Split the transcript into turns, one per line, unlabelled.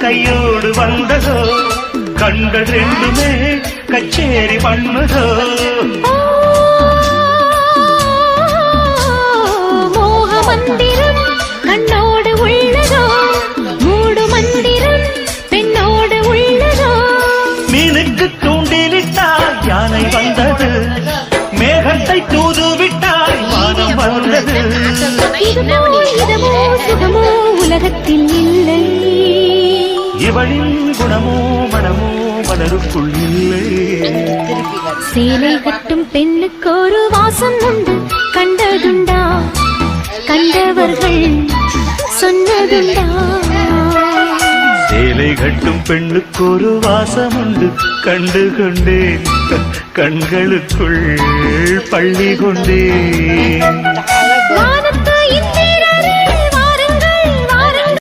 கையோடு வந்ததோ கண்கள் ரெண்டுமே கச்சேரி பண்ணதோ
மோக மந்திரம் கண்ணோடு உள்ளதோ மூடு மந்திரம் பெண்ணோடு உள்ளதோ
மீனுக்கு தூண்டிலிட்டால் யானை வந்தது மேகத்தை தூதுவிட்டால் வானம் வந்தது
இதமோ சுகமோ உலகத்தில் இல்லை
இவளின் குணமோ மனமோ மலருக்குள் இல்லை
சேலை கட்டும் பெண்ணுக்கு ஒரு வாசம் உண்டு கண்டதுண்டா கண்டவர்கள் சொன்னதுண்டா
சேலை கட்டும் பெண்ணுக்கு ஒரு வாசம் உண்டு கண்டு கொண்டேன் கண்களுக்குள் பள்ளி கொண்டேன்